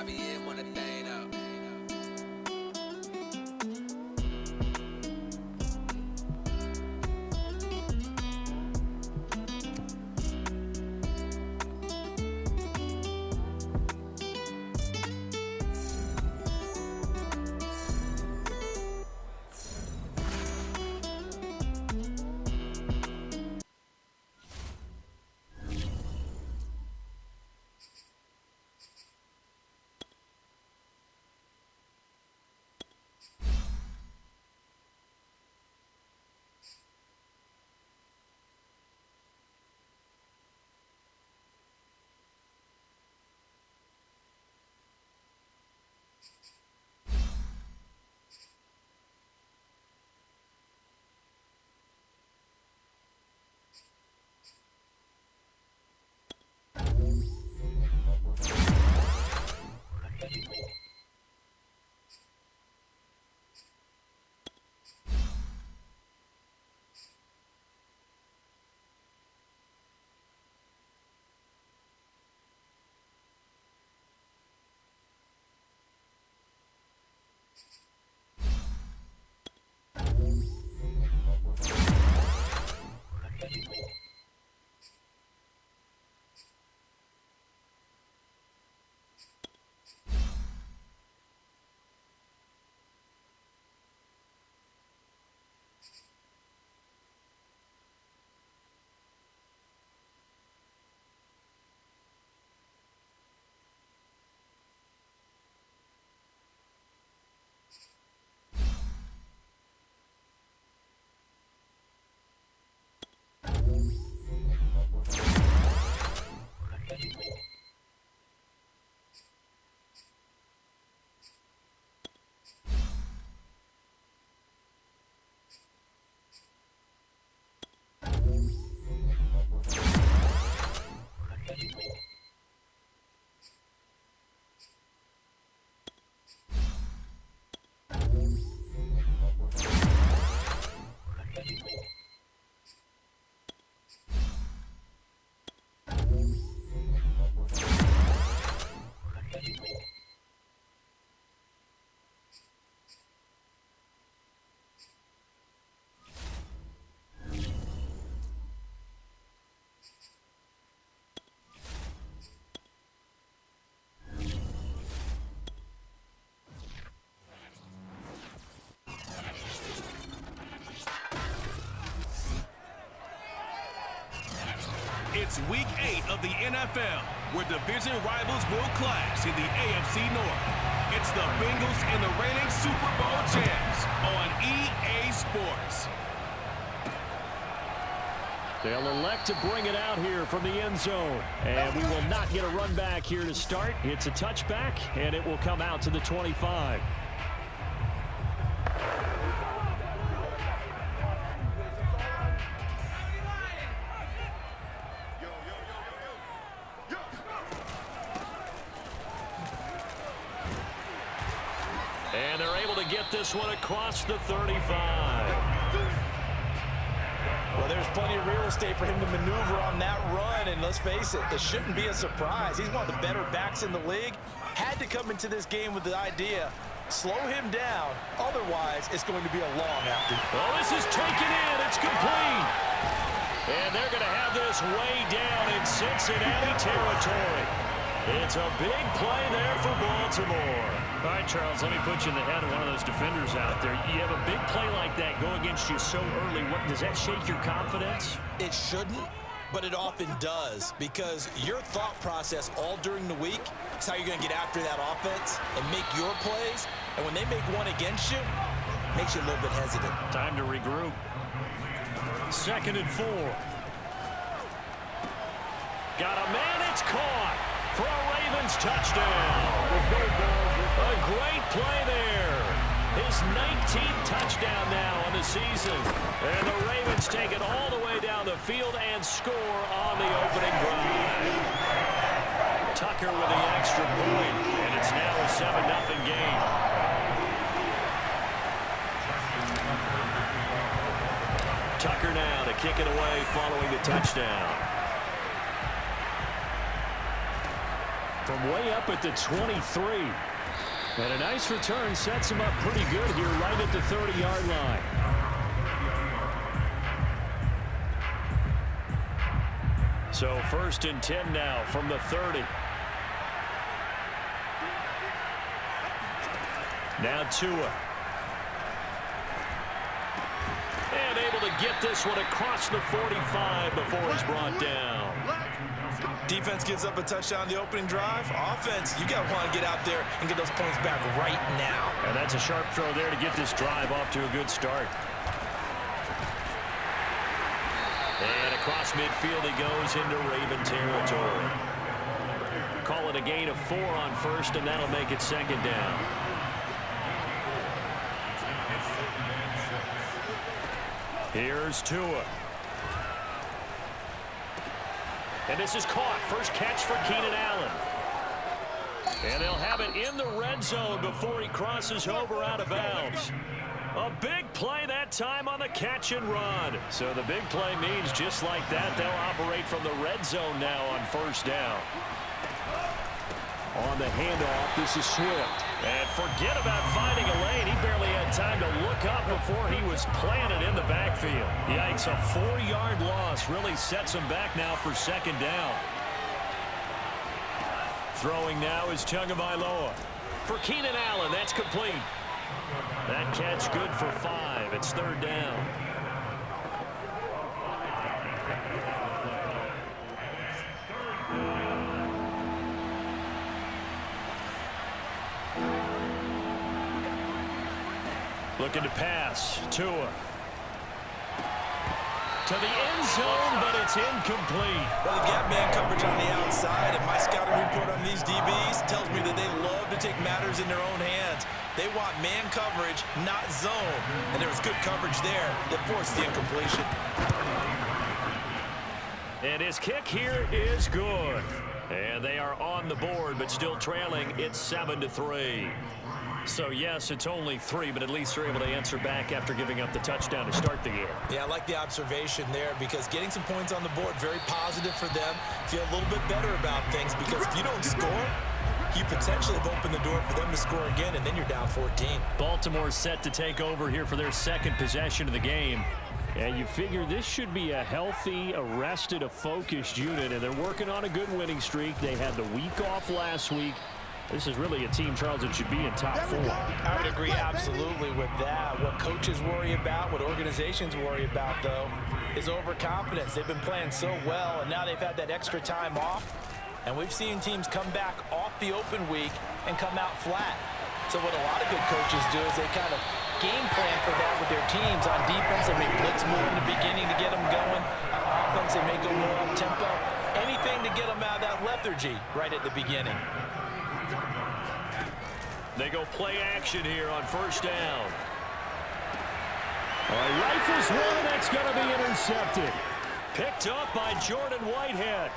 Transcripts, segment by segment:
YBN want a thing out. It's Week 8 of the NFL, where division rivals will clash in the AFC North. It's the Bengals and the reigning Super Bowl champs on EA Sports. They'll elect to bring it out here from the end zone. And we will not get a run back here to start. It's a touchback, and it will come out to the 25. And they're able to get this one across the 35. Well, there's plenty of real estate for him to maneuver on that run, and let's face it, this shouldn't be a surprise. He's one of the better backs in the league. Had to come into this game with the idea, slow him down, otherwise it's going to be a long after. Well, this is taken in. It's complete. And they're going to have this way down in Cincinnati territory. It's a big play there for Baltimore. All right, Charles, let me put you in the head of one of those defenders out there. You have a big play like that go against you so early. Does that shake your confidence? It shouldn't, but it often does, because your thought process all during the week is how you're going to get after that offense and make your plays. And when they make one against you, it makes you a little bit hesitant. Time to regroup. 2nd and 4. Got a man, it's caught for a Ravens touchdown. A great play there. His 19th touchdown now on the season. And the Ravens take it all the way down the field and score on the opening drive. Tucker with the extra point, and it's now a 7-0 game. Tucker now to kick it away following the touchdown. from way up at the 23. And a nice return sets him up pretty good here right at the 30-yard line. So 1st and 10 now from the 30. Now Tua. And able to get this one across the 45 before he's brought down. Defense gives up a touchdown the opening drive. Offense, you got to want to get out there and get those points back right now. And that's a sharp throw there to get this drive off to a good start. And across midfield he goes into Raven territory. Call it a gain of 4 on 1st, and that'll make it 2nd down. Here's Tua. And this is caught. First catch for Keenan Allen. And they'll have it in the red zone before he crosses over out of bounds. A big play that time on the catch and run. So the big play means just like that, they'll operate from the red zone now on 1st down. On the handoff, this is Swift. And forget about finding a lane. He barely had time to look up before he was planted in the backfield. Yikes, a 4-yard loss really sets him back now for 2nd down. Throwing now is Tagovailoa. For Keenan Allen, that's complete. That catch good for 5. It's 3rd down. Looking to pass. Tua. To the end zone, but it's incomplete. Well, the gap man coverage on the outside, and my scouting report on these DBs tells me that they love to take matters in their own hands. They want man coverage, not zone. And there was good coverage there that forced the incompletion. And his kick here is good. And they are on the board, but still trailing. It's 7-3. So, yes, it's only 3, but at least they're able to answer back after giving up the touchdown to start the game. Yeah, I like the observation there because getting some points on the board, very positive for them. Feel a little bit better about things because if you don't score, you potentially have opened the door for them to score again, and then you're down 14. Baltimore's set to take over here for their 2nd possession of the game. And you figure this should be a healthy, a rested, a focused unit, and they're working on a good winning streak. They had the week off last week. This is really a team, Charles, that should be in top 4. I would agree absolutely with that. What coaches worry about, what organizations worry about, though, is overconfidence. They've been playing so well, and now they've had that extra time off. And we've seen teams come back off the open week and come out flat. So what a lot of good coaches do is they kind of game plan for that with their teams. On defense, they may blitz more in the beginning to get them going. On offense, they may go more up-tempo. Anything to get them out of that lethargy right at the beginning. They go play action here on 1st down. Rifles one, and that's going to be intercepted. Picked up by Jordan Whitehead.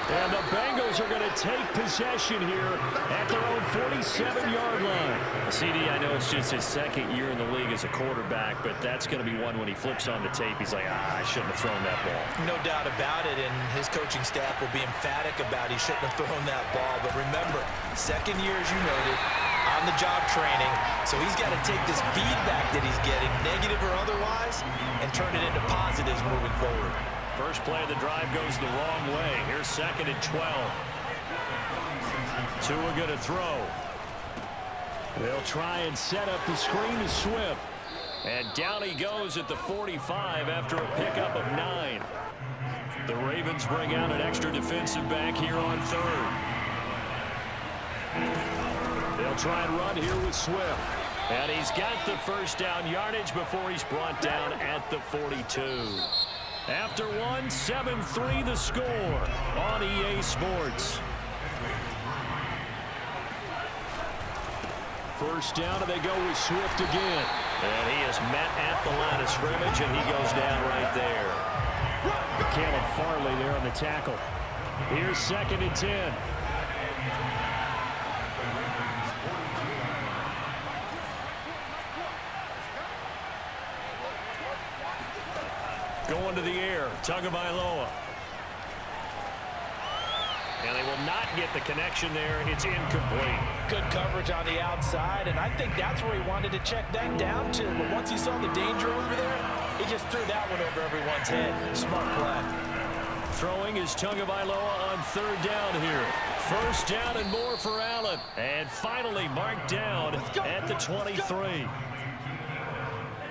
And the Bengals are going to take possession here at their own 47-yard line. CD, I know it's just his 2nd year in the league as a quarterback, but that's going to be one when he flips on the tape. He's like, I shouldn't have thrown that ball. No doubt about it, and his coaching staff will be emphatic about he shouldn't have thrown that ball. But remember, 2nd year, as you noted, on-the-job training, so he's got to take this feedback that he's getting, negative or otherwise, and turn it into positives moving forward. First play of the drive goes the wrong way. Here's 2nd and 12. Tua going to throw. They'll try and set up the screen to Swift. And down he goes at the 45 after a pickup of 9. The Ravens bring out an extra defensive back here on 3rd. They'll try and run here with Swift. And he's got the 1st down yardage before he's brought down at the 42. After 7-3 the score on EA Sports. 1st down, and they go with Swift again. And he is met at the line of scrimmage, and he goes down right there. Caleb Farley there on the tackle. Here's 2nd and 10. Going to the air, Tagovailoa. And they will not get the connection there. It's incomplete. Good coverage on the outside, and I think that's where he wanted to check that down to. But once he saw the danger over there, he just threw that one over everyone's head. Smart play. Throwing is Tagovailoa on third down here. First down and more for Allen. And finally marked down at the 23.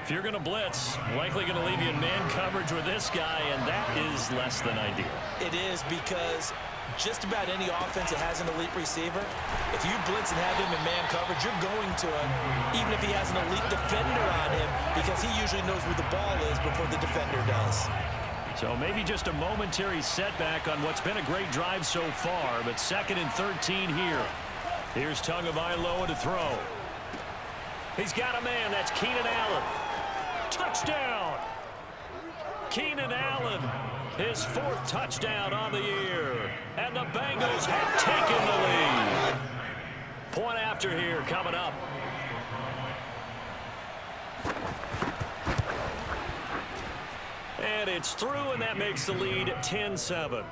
If you're going to blitz, likely going to leave you in man coverage with this guy, and that is less than ideal. It is, because just about any offense that has an elite receiver, if you blitz and have him in man coverage, you're going to him, even if he has an elite defender on him, because he usually knows where the ball is before the defender does. So maybe just a momentary setback on what's been a great drive so far, but 2nd and 13 here. Here's Tagovailoa to throw. He's got a man. That's Keenan Allen. Touchdown! Keenan Allen, his 4th touchdown on the year. And the Bengals have taken the lead. Point after here coming up. And it's through, and that makes the lead 10-7.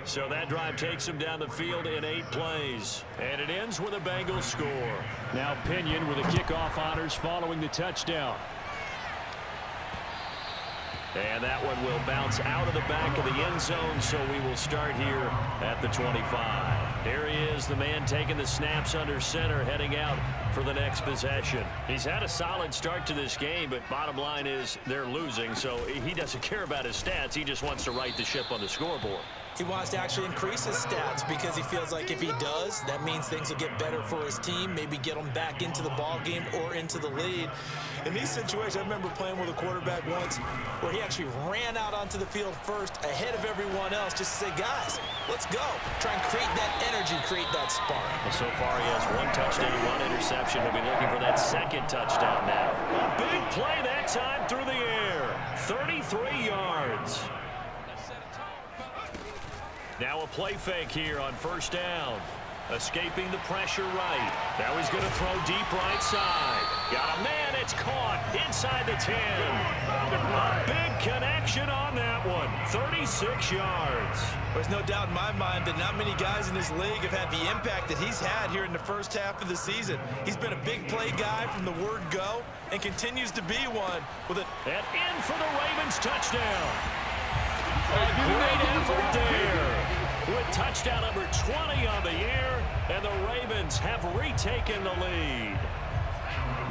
So that drive takes him down the field in 8 plays. And it ends with a Bengals score. Now Pinion with the kickoff honors following the touchdown. And that one will bounce out of the back of the end zone, so we will start here at the 25. Here he is, the man taking the snaps under center, heading out for the next possession. He's had a solid start to this game, but bottom line is they're losing, so he doesn't care about his stats. He just wants to right the ship on the scoreboard. He wants to actually increase his stats because he feels like if he does, that means things will get better for his team, maybe get them back into the ball game or into the lead. In these situations, I remember playing with a quarterback once where he actually ran out onto the field first ahead of everyone else just to say, guys, let's go. Try and create that energy, create that spark. Well, so far he has 1 touchdown, 1 interception. He'll be looking for that 2nd touchdown now. A big play that time through the air. 33 yards. Now a play fake here on 1st down. Escaping the pressure right. Now he's going to throw deep right side. Got a man, it's caught inside the 10. A big connection on that one. 36 yards. There's no doubt in my mind that not many guys in this league have had the impact that he's had here in the first half of the season. He's been a big play guy from the word go and continues to be one. And in for the Ravens touchdown. A great effort there. With touchdown number 20 on the year, and the Ravens have retaken the lead.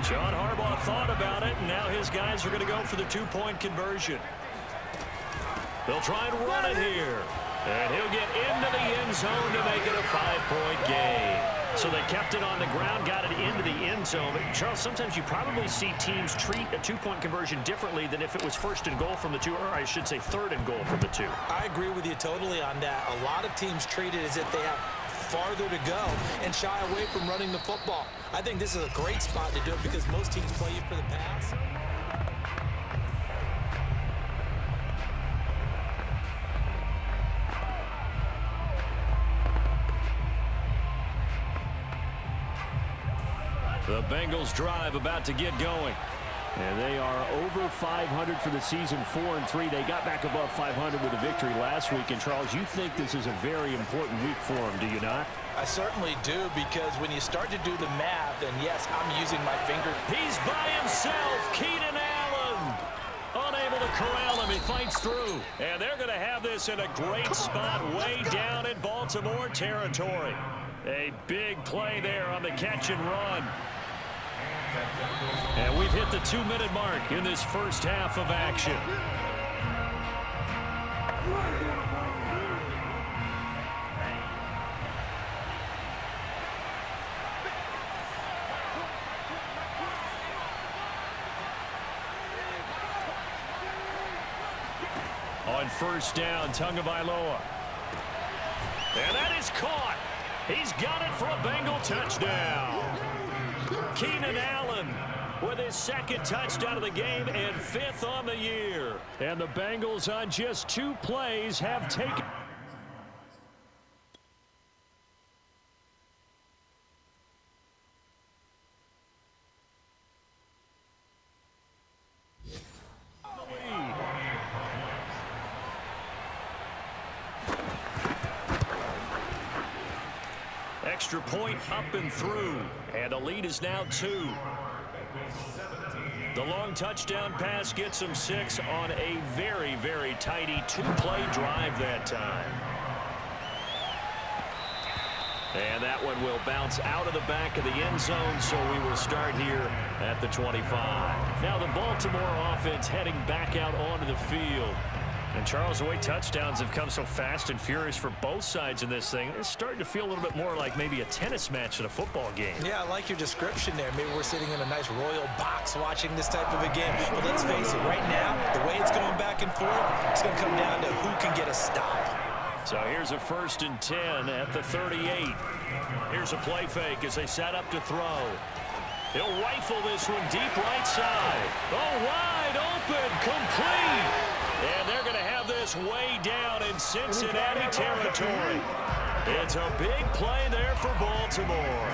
John Harbaugh thought about it, and now his guys are going to go for the 2-point conversion. They'll try and run it here, and he'll get into the end zone to make it a 5-point game. So they kept it on the ground, got it into the end zone. But Charles, sometimes you probably see teams treat a 2-point conversion differently than if it was 1st and goal from the 2, or I should say 3rd and goal from the 2. I agree with you totally on that. A lot of teams treat it as if they have farther to go and shy away from running the football. I think this is a great spot to do it because most teams play you for the pass. The Bengals drive about to get going. And they are over 500 for the season, 4-3. They got back above 500 with a victory last week. And, Charles, you think this is a very important week for them, do you not? I certainly do, because when you start to do the math, and yes, I'm using my finger. He's by himself, Keenan Allen. Unable to corral him, he fights through. And they're going to have this in a great spot way down in Baltimore territory. A big play there on the catch and run. And we've hit the 2-minute mark in this first half of action. On 1st down, Tagovailoa. And that is caught. He's got it for a Bengal touchdown. Keenan Allen with his 2nd touchdown of the game and 5th on the year. And the Bengals on just 2 plays have taken... Extra point up and through. And the lead is now 2. The long touchdown pass gets him 6 on a very, very tidy 2-play drive that time. And that one will bounce out of the back of the end zone, so we will start here at the 25. Now the Baltimore offense heading back out onto the field. And Charles, the way touchdowns have come so fast and furious for both sides in this thing, it's starting to feel a little bit more like maybe a tennis match in a football game. Yeah, I like your description there. Maybe we're sitting in a nice royal box watching this type of a game. But let's face it, right now, the way it's going back and forth, it's going to come down to who can get a stop. So here's a 1st and 10 at the 38. Here's a play fake as they set up to throw. He'll rifle this one deep right side. Oh, wide open, complete. And they're going to have this way down in Cincinnati territory. It's a big play there for Baltimore.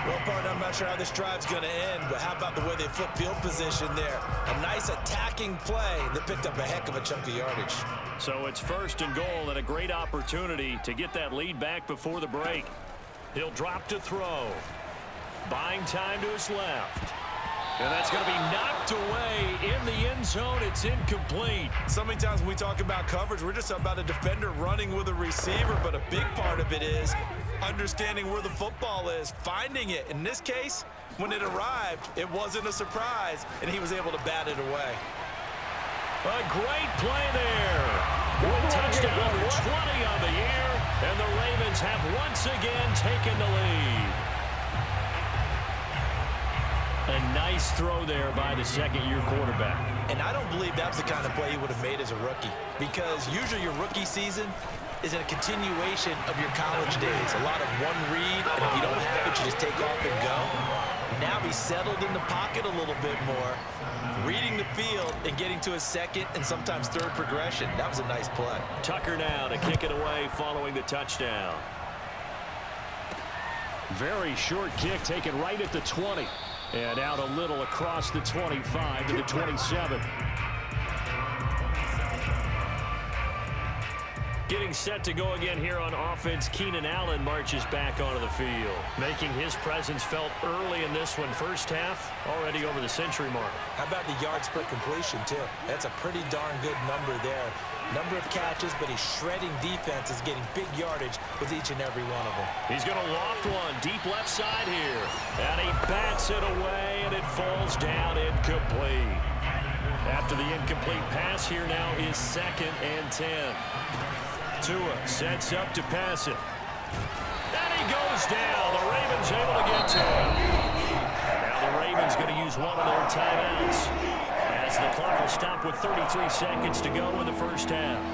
Well, partner, I'm not sure how this drive's going to end, but how about the way they flip field position there? A nice attacking play that picked up a heck of a chunk of yardage. So it's 1st and goal and a great opportunity to get that lead back before the break. He'll drop to throw. Buying time to his left. And that's going to be knocked away in the end zone. It's incomplete. So many times when we talk about coverage, we're just about a defender running with a receiver, but a big part of it is understanding where the football is, finding it. In this case, when it arrived, it wasn't a surprise, and he was able to bat it away. A great play there. One touchdown, number 20 on the year, and the Ravens have once again taken the lead. A nice throw there by the second-year quarterback. And I don't believe that was the kind of play he would have made as a rookie, because usually your rookie season is a continuation of your college days. A lot of one read, and if you don't have it, you just take off and go. Now he's settled in the pocket a little bit more, reading the field and getting to his second and sometimes third progression. That was a nice play. Tucker now to kick it away following the touchdown. Very short kick taken right at the 20. And out a little across the 25 to the 27. Getting set to go again here on offense, Keenan Allen marches back onto the field, making his presence felt early in this one. First half, already over the century mark. How about the yards per completion, too? That's a pretty darn good number there. Number of catches, but he's shredding defense, is getting big yardage with each and every one of them. He's going to loft one deep left side here. And he bats it away, and it falls down incomplete. After the incomplete pass, here now is 2nd and 10. Tua sets up to pass it. And he goes down. The Ravens able to get to him. Now the Ravens going to use one of their timeouts, as the clock will stop with 33 seconds to go in the first half.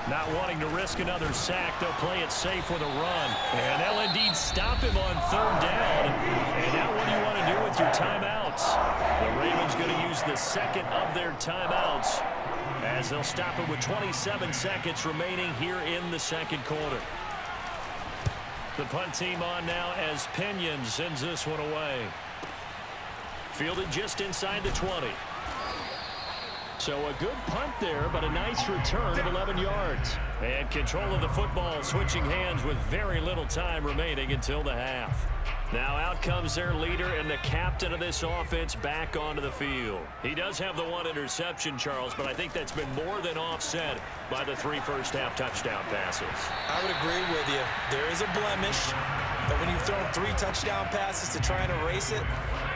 Not wanting to risk another sack, they'll play it safe with a run. And they'll indeed stop him on 3rd down. And now what do you want to do with your timeouts? The Ravens going to use the 2nd of their timeouts, as they'll stop it with 27 seconds remaining here in the 2nd quarter. The punt team on now as Pinion sends this one away. Fielded just inside the 20. So a good punt there, but a nice return of 11 yards. And control of the football switching hands with very little time remaining until the half. Now out comes their leader and the captain of this offense back onto the field. He does have the one interception, Charles, but I think that's been more than offset by the 3 first-half touchdown passes. I would agree with you. There is a blemish, but when you've thrown 3 touchdown passes to try and erase it,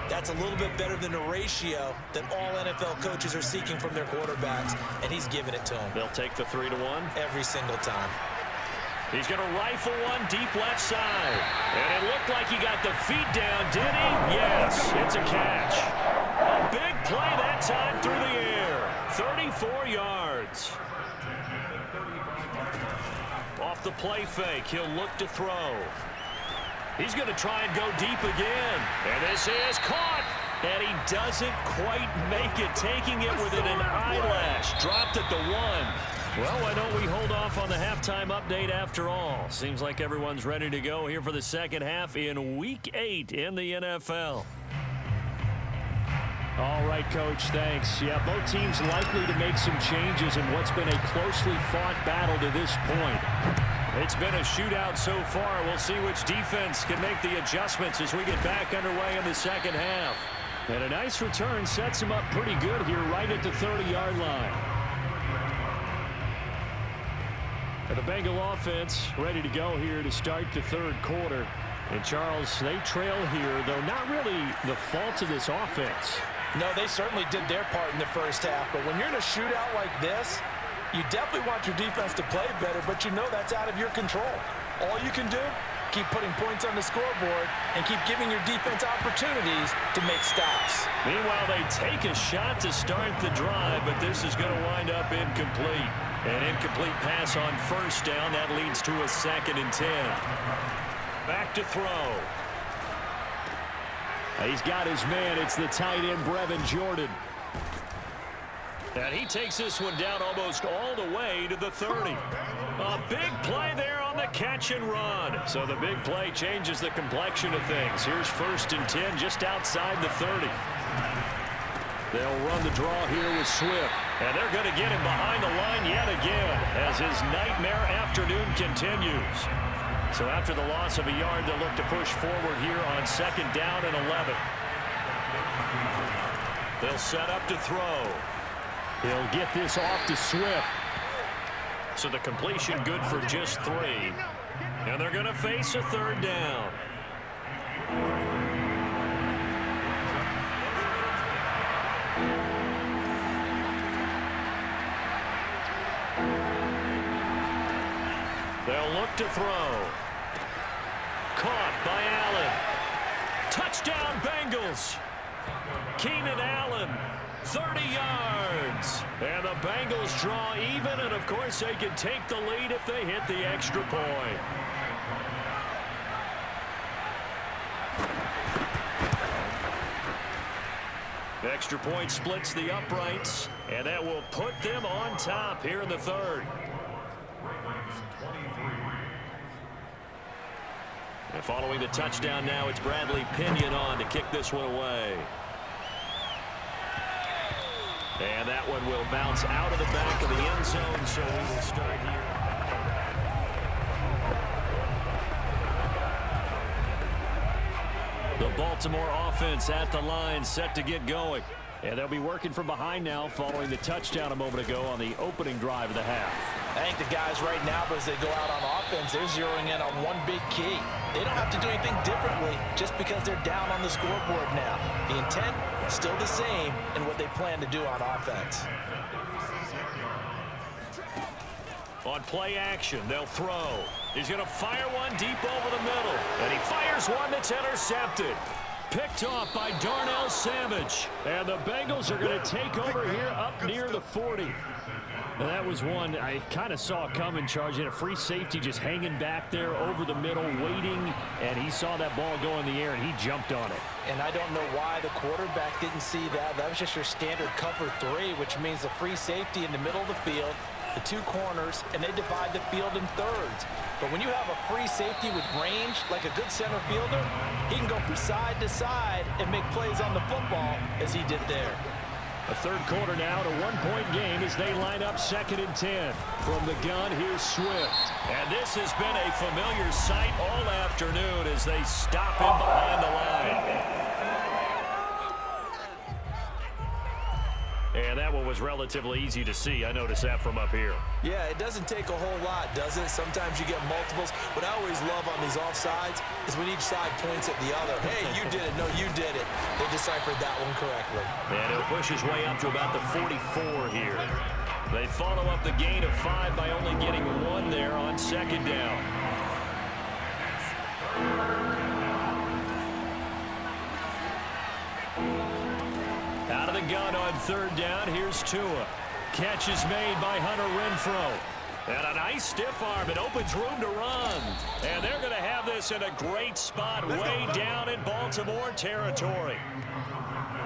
that's a little bit better than a ratio that all NFL coaches are seeking from their quarterbacks, and he's giving it to them. They'll take the 3-1. Every single time. He's going to rifle one deep left side. And it looked like he got the feet down, did he? Yes, it's a catch. A big play that time through the air. 34 yards. Off the play fake, he'll look to throw. He's going to try and go deep again. And this is caught. And he doesn't quite make it, taking it within an eyelash. Dropped at the 1. Well, why don't we hold off on the halftime update after all? Seems like everyone's ready to go here for the second half in Week 8 in the NFL. All right, Coach, thanks. Yeah, both teams likely to make some changes in what's been a closely fought battle to this point. It's been a shootout so far. We'll see which defense can make the adjustments as we get back underway in the second half. And a nice return sets him up pretty good here right at the 30-yard line. And the Bengal offense ready to go here to start the third quarter. And Charles, they trail here, though not really the fault of this offense. No, they certainly did their part in the first half. But when you're in a shootout like this, you definitely want your defense to play better, but you know that's out of your control. All you can do, keep putting points on the scoreboard and keep giving your defense opportunities to make stops. Meanwhile, they take a shot to start the drive, but this is going to wind up incomplete. An incomplete pass on first down. That leads to a 2nd and 10. Back to throw. He's got his man. It's the tight end, Brevin Jordan. And he takes this one down almost all the way to the 30. A big play there on the catch and run. So the big play changes the complexion of things. Here's 1st and 10 just outside the 30. They'll run the draw here with Swift. And they're going to get him behind the line yet again as his nightmare afternoon continues. So after the loss of a yard, they'll look to push forward here on 2nd down and 11. They'll set up to throw. He'll get this off to Swift. So the completion good for just 3. And they're going to face a 3rd down. They'll look to throw. Caught by Allen. Touchdown, Bengals. Keenan Allen, 30 yards. And the Bengals draw even, and of course they can take the lead if they hit the extra point. Extra point splits the uprights, and that will put them on top here in the 3rd. And following the touchdown now, it's Bradley Pinion on to kick this one away. And that one will bounce out of the back of the end zone, so we will start here. The Baltimore offense at the line, set to get going. And they'll be working from behind now following the touchdown a moment ago on the opening drive of the half. I think the guys right now, as they go out on offense, they're zeroing in on one big key. They don't have to do anything differently just because they're down on the scoreboard now. The intent is still the same in what they plan to do on offense. On play action, they'll throw. He's going to fire one deep over the middle. And he fires one that's intercepted. Picked off by Darnell Savage. And the Bengals are going to take over here up near the 40. And that was one I kind of saw coming, Charge. He had a free safety just hanging back there over the middle, waiting. And he saw that ball go in the air, and he jumped on it. And I don't know why the quarterback didn't see that. That was just your standard cover 3, which means the free safety in the middle of the field, the 2 corners, and they divide the field in thirds. But when you have a free safety with range, like a good center fielder, he can go from side to side and make plays on the football as he did there. A third quarter now, to 1-point game as they line up 2nd and 10. From the gun, here's Swift. And this has been a familiar sight all afternoon as they stop him behind the line. And that one was relatively easy to see. I noticed that from up here. Yeah, it doesn't take a whole lot, does it? Sometimes you get multiples. What I always love on these offsides is when each side points at the other. Hey, you did it. No, you did it. They deciphered that one correctly. And he'll push his way up to about the 44 here. They follow up the gain of 5 by only getting 1 there on 2nd down. Out of the gun on 3rd down, here's Tua. Catch is made by Hunter Renfrow. And a nice stiff arm. It opens room to run. And they're going to have this in a great spot way down in Baltimore territory.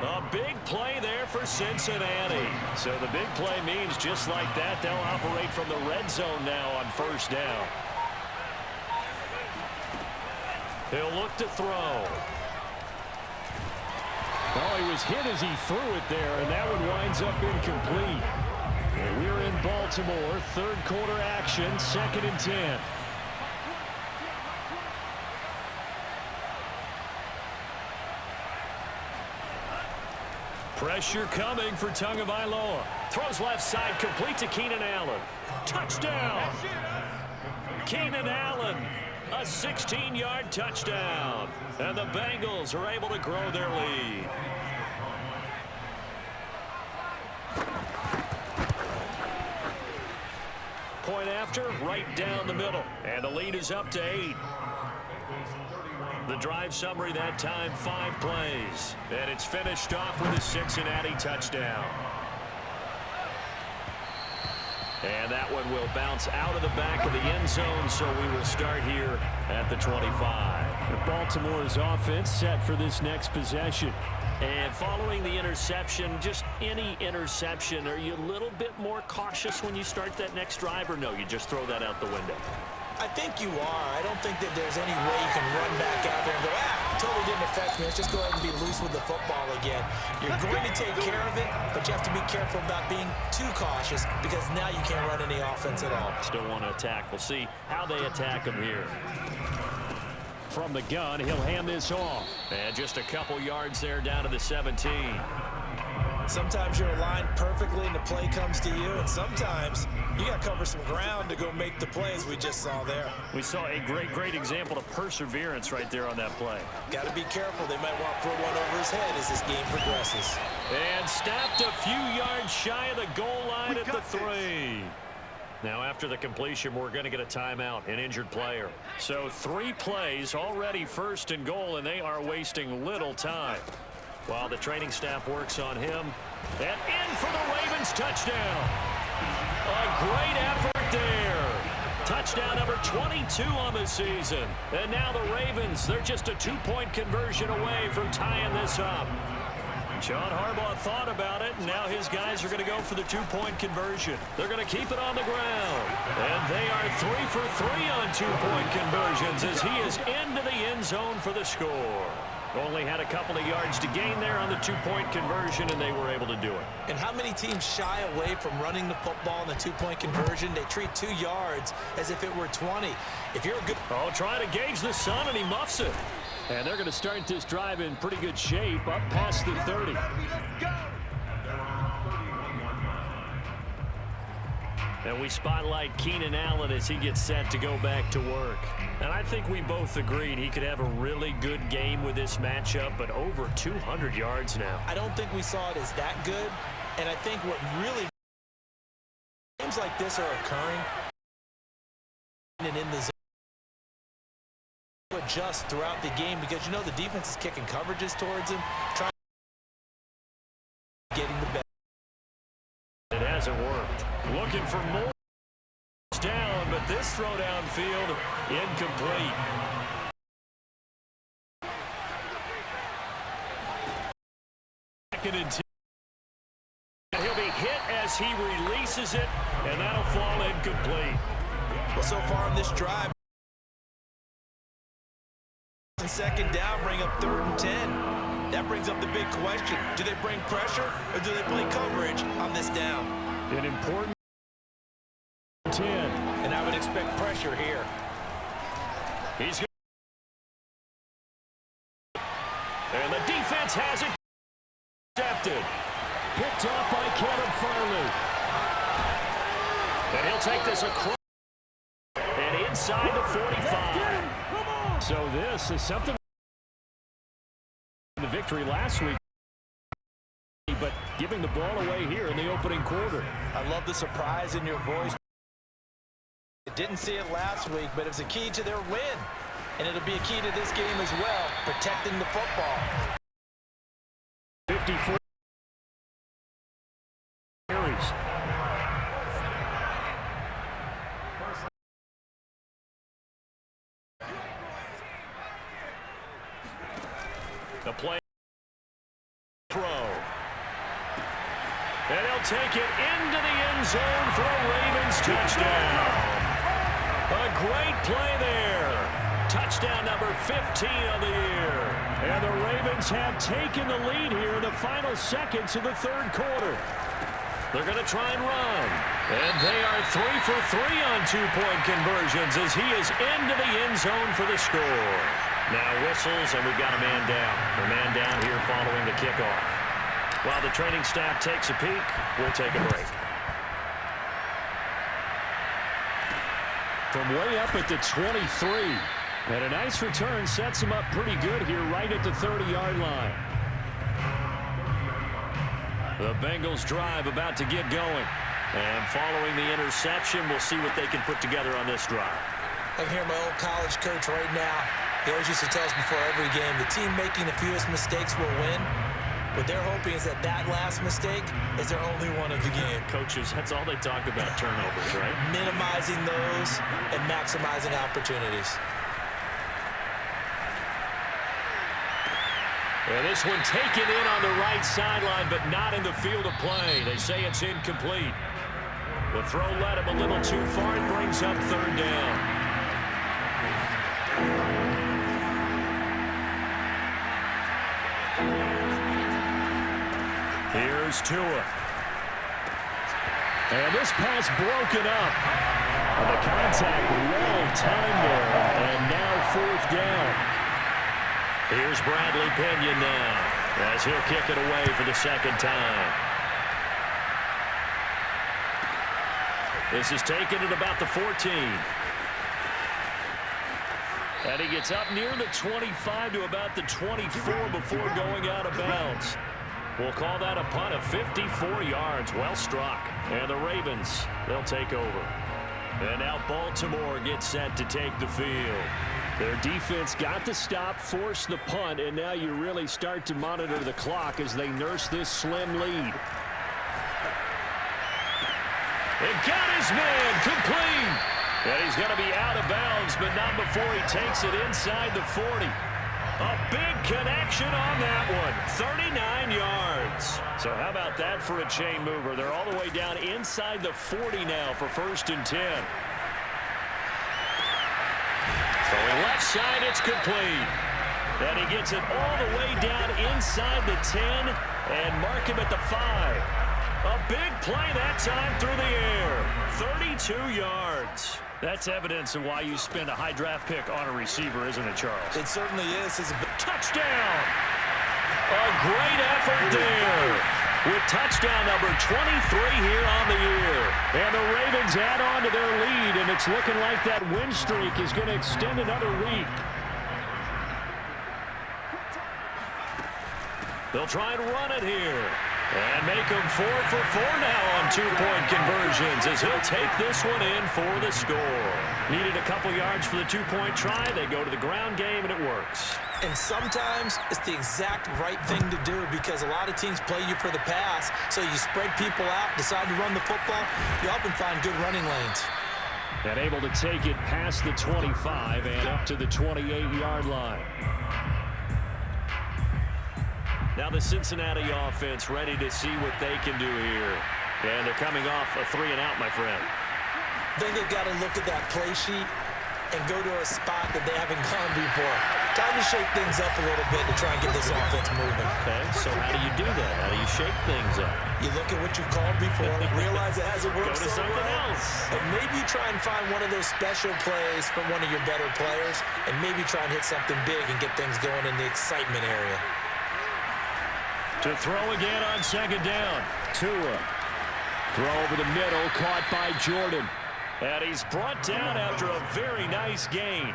A big play there for Cincinnati. So the big play means just like that, they'll operate from the red zone now on 1st down. He'll look to throw. Oh, he was hit as he threw it there, and that one winds up incomplete. And we're in Baltimore, third quarter action, 2nd and 10. Pressure coming for Tagovailoa. Throws left side, complete to Keenan Allen. Touchdown! Keenan Allen, a 16-yard touchdown. And the Bengals are able to grow their lead. Point after, right down the middle. And the lead is up to 8. The drive summary that time, 5 plays. And it's finished off with a Cincinnati touchdown. And that one will bounce out of the back of the end zone, so we will start here at the 25. Baltimore's offense set for this next possession. And following the interception, just any interception, are you a little bit more cautious when you start that next drive, or no, you just throw that out the window? I think you are. I don't think that there's any way you can run back out there and go, totally didn't affect me. Let's just go ahead and be loose with the football again. You're going to take care of it, but you have to be careful about being too cautious because now you can't run any offense at all. Still want to attack. We'll see how they attack him here. From the gun, he'll hand this off. And just a couple yards there down to the 17. Sometimes you're aligned perfectly and the play comes to you, and sometimes you got to cover some ground to go make the plays we just saw there. We saw a great example of perseverance right there on that play. Got to be careful. They might want to throw one over his head as this game progresses. And stopped a few yards shy of the goal line at the 3. Now after the completion, we're going to get a timeout, an injured player. So 3 plays, already 1st and goal, and they are wasting little time. While the training staff works on him. And in for the Ravens touchdown. A great effort there. Touchdown number 22 on the season. And now the Ravens, they're just a 2-point conversion away from tying this up. John Harbaugh thought about it, and now his guys are going to go for the 2-point conversion. They're going to keep it on the ground. And they are 3 for 3 on 2-point conversions as he is into the end zone for the score. Only had a couple of yards to gain there on the 2-point conversion, and they were able to do it. And how many teams shy away from running the football in the 2-point conversion? They treat 2 yards as if it were 20. If you're a good... Oh, trying to gauge the sun, and he muffs it. And they're going to start this drive in pretty good shape, up past the 30. And we spotlight Keenan Allen as he gets set to go back to work. And I think we both agreed he could have a really good game with this matchup, but over 200 yards now. I don't think we saw it as that good. And I think what really games like this are occurring and in the zone adjust throughout the game because you know the defense is kicking coverages towards him, trying getting the best. It hasn't worked. Looking for more down, but this throw downfield incomplete. Second and 10. He'll be hit as he releases it, and that'll fall incomplete. Well, so far on this drive, second down, bring up 3rd and 10. That brings up the big question. Do they bring pressure or do they play coverage on this down? An important 10. And I would expect pressure here. He's and the defense has it intercepted. Picked off by Kevin Farley. And he'll take this across and inside the 45. So this is something the victory last week, but giving the ball away here in the opening quarter. I love the surprise in your voice. Didn't see it last week, but it's a key to their win. And it'll be a key to this game as well, protecting the football. 54 carries. The play throw. And he'll take it into the end zone for a Ravens touchdown. A great play there. Touchdown number 15 of the year. And the Ravens have taken the lead here in the final seconds of the third quarter. They're going to try and run. And they are 3 for 3 on two-point conversions as he is into the end zone for the score. Now whistles, and we've got a man down. The man down here following the kickoff. While the training staff takes a peek, we'll take a break. From way up at the 23. And a nice return sets him up pretty good here right at the 30-yard line. The Bengals drive about to get going. And following the interception, we'll see what they can put together on this drive. I can hear my old college coach right now. He always used to tell us before every game, the team making the fewest mistakes will win. What they're hoping is that last mistake is their only one of the game. Coaches, that's all they talk about, turnovers, right? Minimizing those and maximizing opportunities. And this one taken in on the right sideline, but not in the field of play. They say it's incomplete. The throw led him a little too far. It brings up third down. Here's Tua. And this pass broken up. And the contact well timed there. And now fourth down. Here's Bradley Pinion now as he'll kick it away for the second time. This is taken at about the 14. And he gets up near the 25 to about the 24 before going out of bounds. We'll call that a punt of 54 yards. Well struck. And the Ravens, they'll take over. And now Baltimore gets set to take the field. Their defense got the stop, forced the punt, and now you really start to monitor the clock as they nurse this slim lead. It got his man complete. And he's going to be out of bounds, but not before he takes it inside the 40. A big connection on that one. 39 yards. So how about that for a chain mover? They're all the way down inside the 40 now for 1st and 10. Throwing left side, it's complete. And he gets it all the way down inside the 10 and mark him at the 5. A big play that time through the air. 32 yards. That's evidence of why you spend a high draft pick on a receiver, isn't it, Charles? It certainly is. It's a touchdown. A great effort there. With touchdown number 23 here on the year. And the Ravens add on to their lead, and it's looking like that win streak is going to extend another week. They'll try and run it here. And make them 4 for 4 now on two-point conversions as he'll take this one in for the score. Needed a couple yards for the two-point try. They go to the ground game, and it works. And sometimes it's the exact right thing to do because a lot of teams play you for the pass. So you spread people out, decide to run the football. You often find good running lanes. And able to take it past the 25 and up to the 28-yard line. Now the Cincinnati offense ready to see what they can do here. And they're coming off a 3-and-out, my friend. I think they've got to look at that play sheet and go to a spot that they haven't gone before. Time to shake things up a little bit to try and get this offense moving. Okay, so how do you do that? How do you shake things up? You look at what you've called before, realize it hasn't worked so well. something else. And maybe you try and find one of those special plays from one of your better players, and maybe try and hit something big and get things going in the excitement area. To throw again on second down. Tua. Throw over the middle, caught by Jordan. And he's brought down after a very nice gain.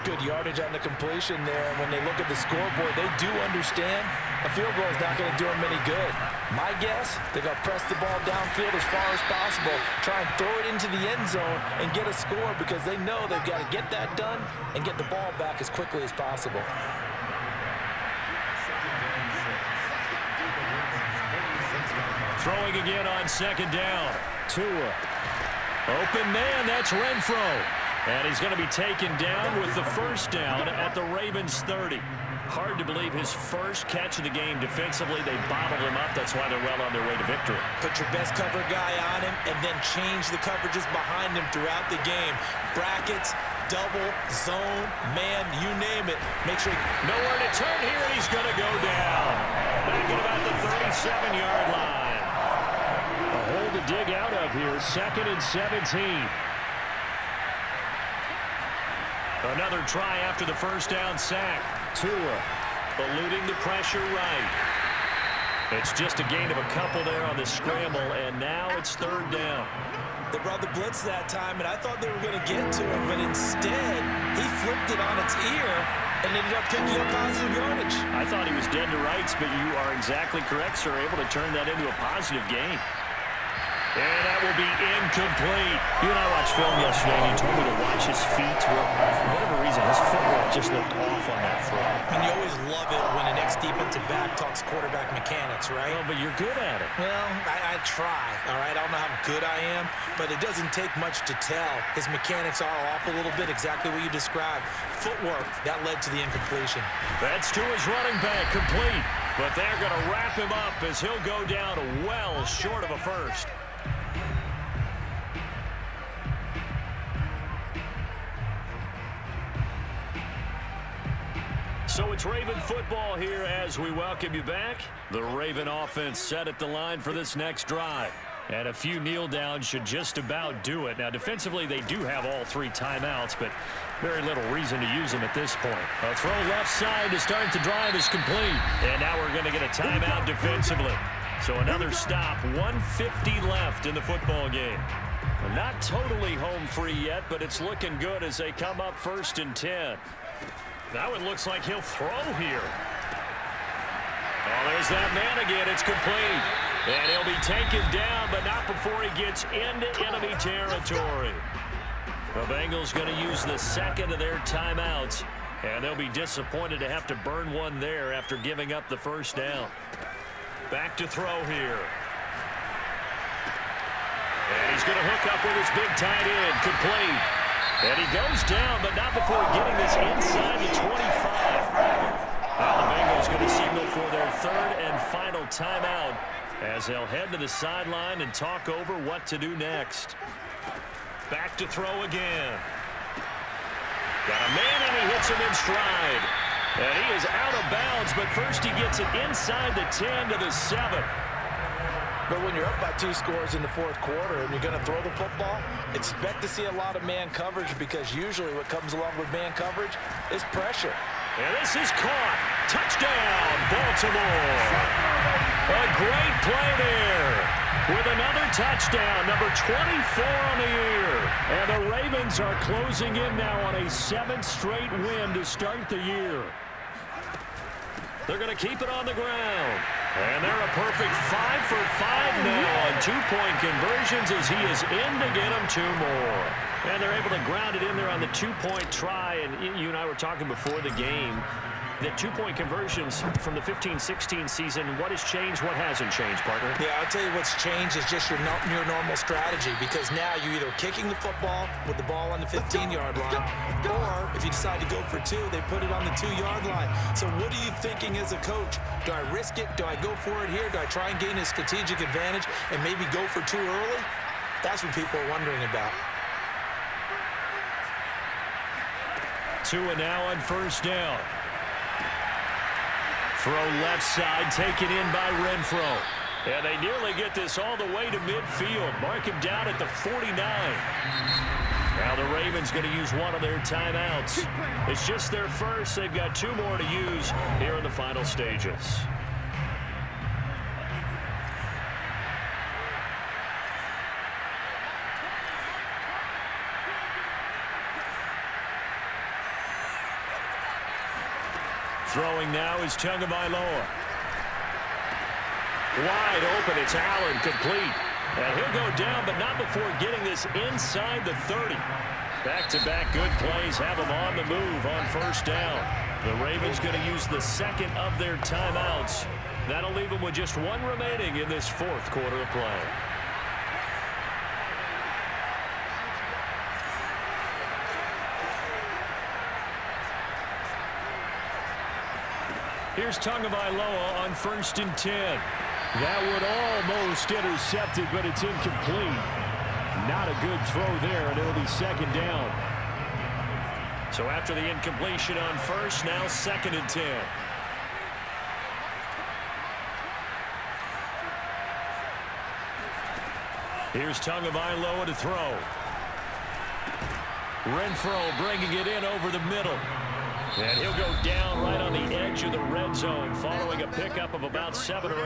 Good yardage on the completion there. And when they look at the scoreboard, they do understand a field goal is not going to do them any good. My guess, they're going to press the ball downfield as far as possible, try and throw it into the end zone and get a score because they know they've got to get that done and get the ball back as quickly as possible. Throwing again on second down. Tua. Open man, that's Renfro. And he's going to be taken down with the first down at the Ravens 30. Hard to believe his first catch of the game defensively. They bottled him up. That's why they're well on their way to victory. Put your best cover guy on him and then change the coverages behind him throughout the game. Brackets, double, zone, man, you name it. Make sure nowhere to turn here, and he's going to go down. Back at about the 37-yard line. A hole to dig out of here. 2nd and 17. Another try after the first down sack. Tua eluding the pressure right. It's just a gain of a couple there on the scramble, and now it's 3rd down. They brought the blitz that time, and I thought they were going to get to him, but instead, he flipped it on its ear and ended up picking up positive yardage. I thought he was dead to rights, but you are exactly correct, sir. Able to turn that into a positive gain. And that will be incomplete. You and I watched film yesterday, and you told me to watch his feet. Well, for whatever reason, his footwork just looked off on that throw. And you always love it when an ex-defensive back talks quarterback mechanics, right? Well, but you're good at it. Well, I try, all right? I don't know how good I am, but it doesn't take much to tell. His mechanics are off a little bit, exactly what you described. Footwork, that led to the incompletion. That's to his running back, complete. But they're going to wrap him up as he'll go down well short of a first. So it's Raven football here as we welcome you back. The Raven offense set at the line for this next drive. And a few kneel downs should just about do it. Now, defensively, they do have all 3 timeouts, but very little reason to use them at this point. A throw left side to start the drive is complete. And now we're going to get a timeout defensively. So another stop, 1:50 left in the football game. Not totally home free yet, but it's looking good as they come up 1st and 10. Now it looks like he'll throw here. Oh, there's that man again. It's complete. And he'll be taken down, but not before he gets into enemy territory. The Bengals going to use the 2nd of their timeouts, and they'll be disappointed to have to burn one there after giving up the first down. Back to throw here. And he's going to hook up with his big tight end. Complete. And he goes down, but not before getting this inside the 25. Now the Bengals going to signal for their 3rd and final timeout as they'll head to the sideline and talk over what to do next. Back to throw again. Got a man, and he hits him in stride. And he is out of bounds, but first he gets it inside the 10 to the 7. But when you're up by 2 scores in the 4th quarter and you're going to throw the football, expect to see a lot of man coverage, because usually what comes along with man coverage is pressure. And this is caught. Touchdown, Baltimore. A great play there with another touchdown, number 24 on the year. And the Ravens are closing in now on a 7th straight win to start the year. They're going to keep it on the ground. And they're a perfect 5 for 5 now on 2-point conversions as he is in to get them 2 more. And they're able to ground it in there on the 2-point try. And you and I were talking before the game. The 2-point conversions from the 15-16 season, what has changed, what hasn't changed, partner? Yeah, I'll tell you what's changed is just your normal strategy, because now you're either kicking the football with the ball on the 15-yard line, or if you decide to go for 2, they put it on the 2-yard line. So what are you thinking as a coach? Do I risk it? Do I go for it here? Do I try and gain a strategic advantage and maybe go for 2 early? That's what people are wondering about. Tua now on 1st down. Throw left side, taken in by Renfro. And they nearly get this all the way to midfield. Mark him down at the 49. Now the Ravens going to use one of their timeouts. It's just their first. They've got 2 more to use here in the final stages. Throwing now is Tagovailoa. Wide open, it's Allen, complete. And he'll go down, but not before getting this inside the 30. Back-to-back good plays have him on the move on 1st down. The Ravens going to use the 2nd of their timeouts. That'll leave them with just 1 remaining in this 4th quarter of play. Here's Tagovailoa on 1st and 10. That would almost intercept it, but it's incomplete. Not a good throw there, and it'll be 2nd down. So after the incompletion on 1st, now 2nd and 10. Here's Tagovailoa to throw. Renfro bringing it in over the middle. And he'll go down right on the edge of the red zone following a pickup of about 7 or 8.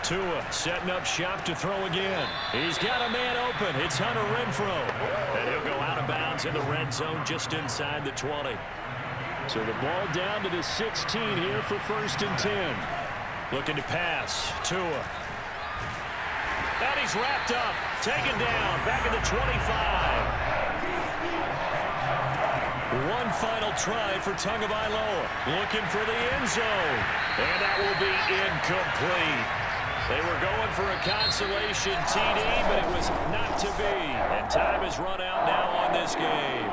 Tua setting up shop to throw again. He's got a man open. It's Hunter Renfro. And he'll go out of bounds in the red zone just inside the 20. So the ball down to the 16 here for 1st and 10. Looking to pass. Tua. And he's wrapped up. Taken down. Back at the 25. One final try for Tagovailoa. Looking for the end zone. And that will be incomplete. They were going for a consolation TD, but it was not to be. And time has run out now on this game.